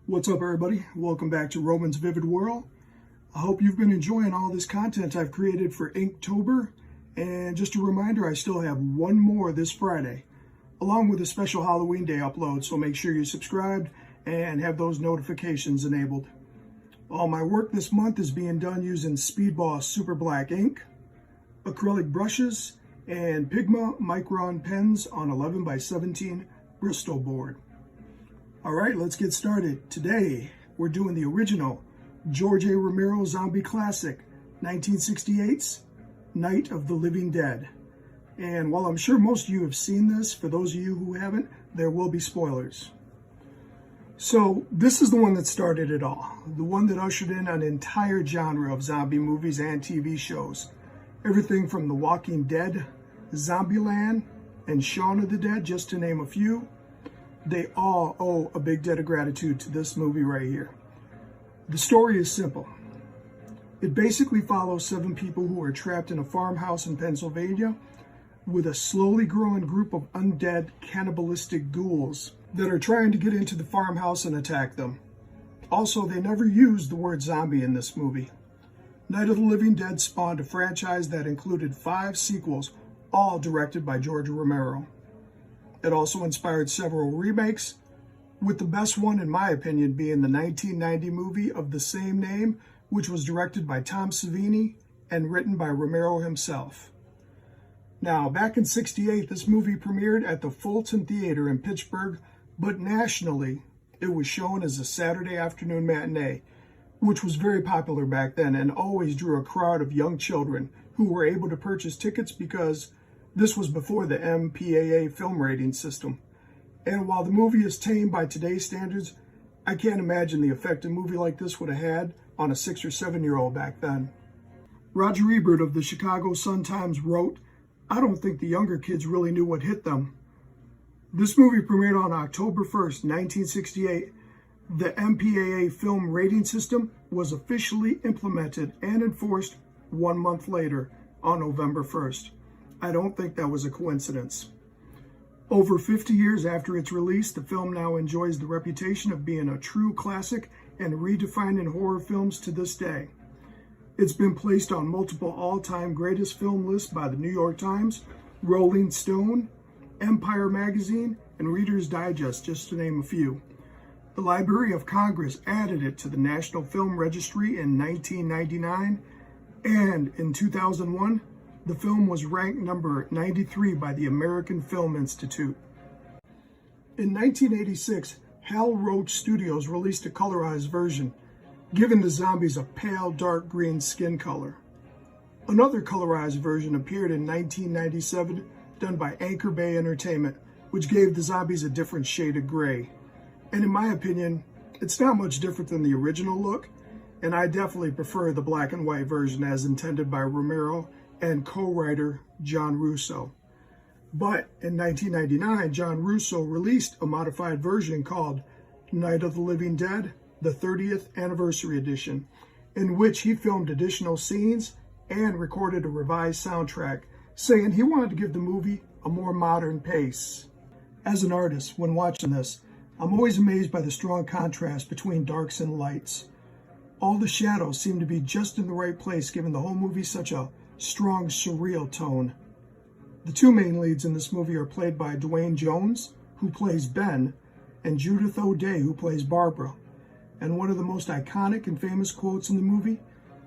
What's up, everybody? Welcome back to Roman's Vivid World. I hope you've been enjoying all this content I've created for Inktober. And just a reminder, I still have one more this Friday, along with a special Halloween Day upload, so make sure you're subscribed and have those notifications enabled. All my work this month is being done using Speedpaint Super Black ink, acrylic brushes, and Pigma Micron pens on 11 by 17 Bristol board. All right, let's get started. Today, we're doing the original George A. Romero zombie classic, 1968's Night of the Living Dead. And while I'm sure most of you have seen this, for those of you who haven't, there will be spoilers. So this is the one that started it all, the one that ushered in an entire genre of zombie movies and TV shows. Everything from The Walking Dead, Zombieland, and Shaun of the Dead, just to name a few. They all owe a big debt of gratitude to this movie right here. The story is simple. It basically follows 7 people who are trapped in a farmhouse in Pennsylvania with a slowly growing group of undead cannibalistic ghouls that are trying to get into the farmhouse and attack them. Also, they never used the word zombie in this movie. Night of the Living Dead spawned a franchise that included 5 sequels, all directed by George Romero. It also inspired several remakes, with the best one, in my opinion, being the 1990 movie of the same name, which was directed by Tom Savini and written by Romero himself. Now, back in '68, this movie premiered at the Fulton Theater in Pittsburgh, but nationally, it was shown as a Saturday afternoon matinee, which was very popular back then and always drew a crowd of young children who were able to purchase tickets because this was before the MPAA film rating system. And while the movie is tame by today's standards, I can't imagine the effect a movie like this would have had on a 6 or 7-year-old back then. Roger Ebert of the Chicago Sun-Times wrote, "I don't think the younger kids really knew what hit them." This movie premiered on October 1st, 1968. The MPAA film rating system was officially implemented and enforced 1 month later on November 1st. I don't think that was a coincidence. Over 50 years after its release, the film now enjoys the reputation of being a true classic and redefining horror films to this day. It's been placed on multiple all-time greatest film lists by the New York Times, Rolling Stone, Empire Magazine, and Reader's Digest, just to name a few. The Library of Congress added it to the National Film Registry in 1999, and in 2001, the film was ranked number 93 by the American Film Institute. In 1986, Hal Roach Studios released a colorized version, giving the zombies a pale dark green skin color. Another colorized version appeared in 1997, done by Anchor Bay Entertainment, which gave the zombies a different shade of gray. And in my opinion, it's not much different than the original look, and I definitely prefer the black and white version as intended by Romero and co-writer John Russo. But in 1999, John Russo released a modified version called Night of the Living Dead, the 30th Anniversary Edition, in which he filmed additional scenes and recorded a revised soundtrack, saying he wanted to give the movie a more modern pace. As an artist, when watching this, I'm always amazed by the strong contrast between darks and lights. All the shadows seem to be just in the right place, giving the whole movie such a strong, surreal tone. The 2 main leads in this movie are played by Dwayne Jones, who plays Ben, and Judith O'Dea, who plays Barbara. And one of the most iconic and famous quotes in the movie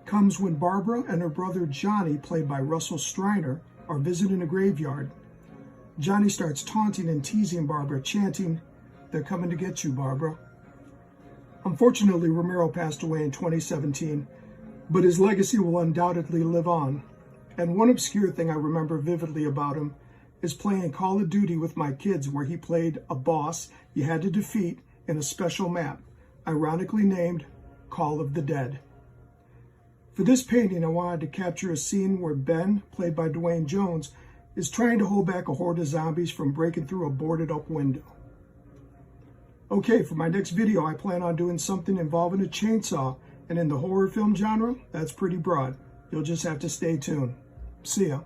comes when Barbara and her brother Johnny, played by Russell Striner, are visiting a graveyard. Johnny starts taunting and teasing Barbara, chanting, "They're coming to get you, Barbara." Unfortunately, Romero passed away in 2017, but his legacy will undoubtedly live on. And one obscure thing I remember vividly about him is playing Call of Duty with my kids, where he played a boss you had to defeat in a special map, ironically named Call of the Dead. For this painting, I wanted to capture a scene where Ben, played by Dwayne Jones, is trying to hold back a horde of zombies from breaking through a boarded up window. Okay, for my next video, I plan on doing something involving a chainsaw, and in the horror film genre, that's pretty broad. You'll just have to stay tuned. See ya.